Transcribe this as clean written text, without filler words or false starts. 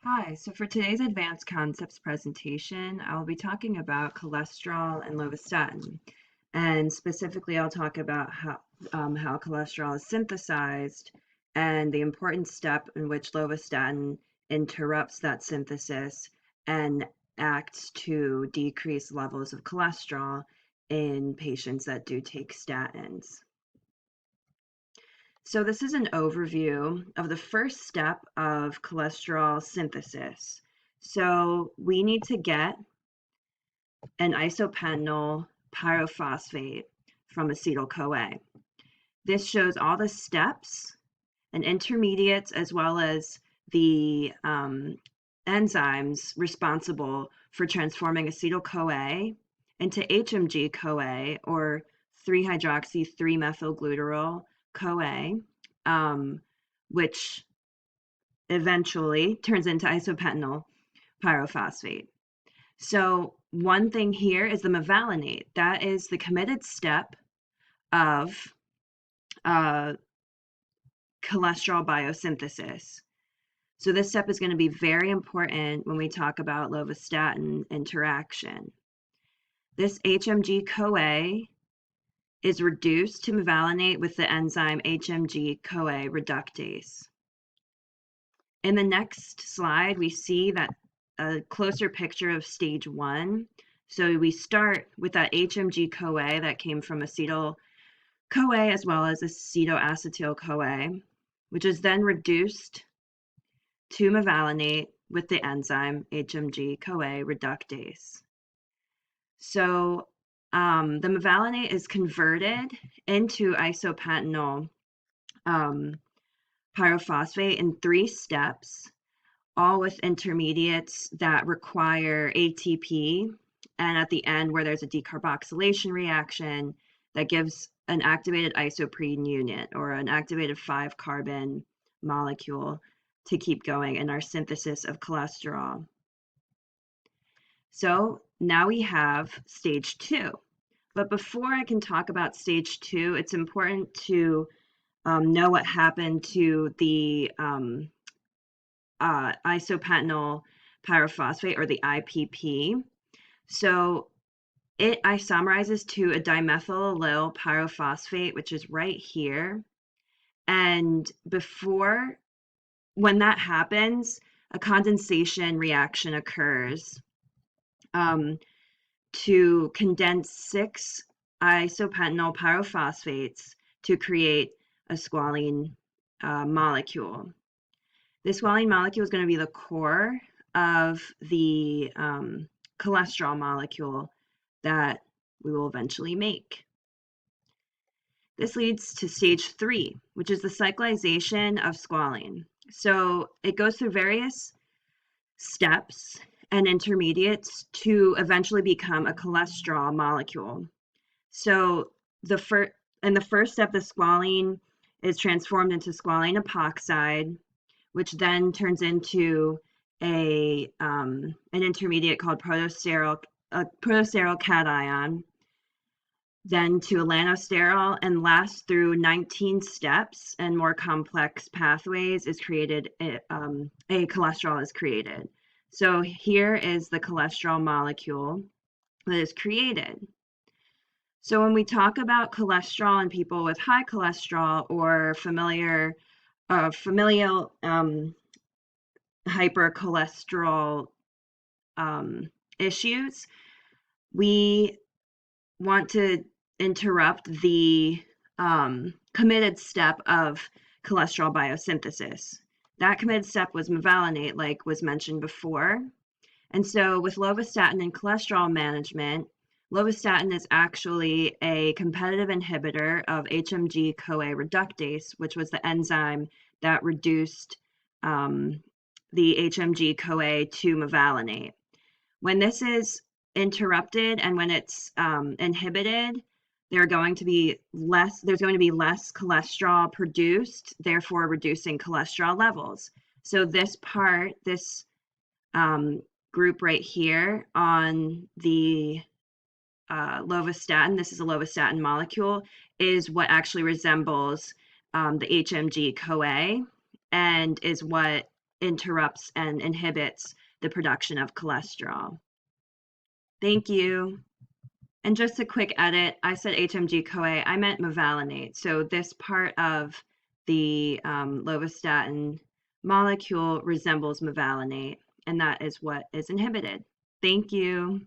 Hi, so for today's advanced concepts presentation, I'll be talking about cholesterol and lovastatin. And specifically, I'll talk about how cholesterol is synthesized and the important step in which lovastatin interrupts that synthesis and acts to decrease levels of cholesterol in patients that do take statins. So this is an overview of the first step of cholesterol synthesis. So we need to get an isopentyl pyrophosphate from acetyl-CoA. This shows all the steps and intermediates as well as the enzymes responsible for transforming acetyl-CoA into HMG-CoA or 3-hydroxy-3-methylglutarol-CoA, which eventually turns into isopentyl pyrophosphate. So one thing here is the mevalonate. That is the committed step of cholesterol biosynthesis. So this step is going to be very important when we talk about lovastatin interaction. This HMG-CoA is reduced to mevalonate with the enzyme HMG-CoA reductase. In the next slide, we see that a closer picture of stage 1. So we start with that HMG-CoA that came from acetyl-CoA as well as acetoacetyl-CoA, which is then reduced to mevalonate with the enzyme HMG-CoA reductase. So the mevalonate is converted into isopentyl pyrophosphate in 3 steps, all with intermediates that require ATP, and at the end where there's a decarboxylation reaction that gives an activated isoprene unit or an activated 5-carbon molecule to keep going in our synthesis of cholesterol. So now we have stage 2. But before I can talk about stage 2, it's important to know what happened to the isopentyl pyrophosphate, or the IPP. So it isomerizes to a dimethyl pyrophosphate, which is right here. And when that happens, a condensation reaction occurs to condense 6 isopentyl pyrophosphates to create a squalene molecule. This squalene molecule is going to be the core of the cholesterol molecule that we will eventually make. This leads to stage 3, which is the cyclization of squalene. So it goes through various steps and intermediates to eventually become a cholesterol molecule. So in the first step, the squalene is transformed into squalene epoxide, which then turns into an intermediate called protosterol cation, then to ellanosterol, and last through 19 steps and more complex pathways is created. A cholesterol is created. So here is the cholesterol molecule that is created. So when we talk about cholesterol in people with high cholesterol or familial hypercholesterol issues, we want to interrupt the committed step of cholesterol biosynthesis. That committed step was mevalonate, like was mentioned before. And so with lovastatin and cholesterol management, lovastatin is actually a competitive inhibitor of HMG-CoA reductase, which was the enzyme that reduced the HMG-CoA to mevalonate. When this is interrupted and when it's inhibited, there's going to be less cholesterol produced, therefore reducing cholesterol levels. So this group right here on the lovastatin, this is a lovastatin molecule, is what actually resembles the HMG-CoA and is what interrupts and inhibits the production of cholesterol. Thank you. And just a quick edit, I said HMG-CoA, I meant mevalonate. So this part of the lovastatin molecule resembles mevalonate, and that is what is inhibited. Thank you.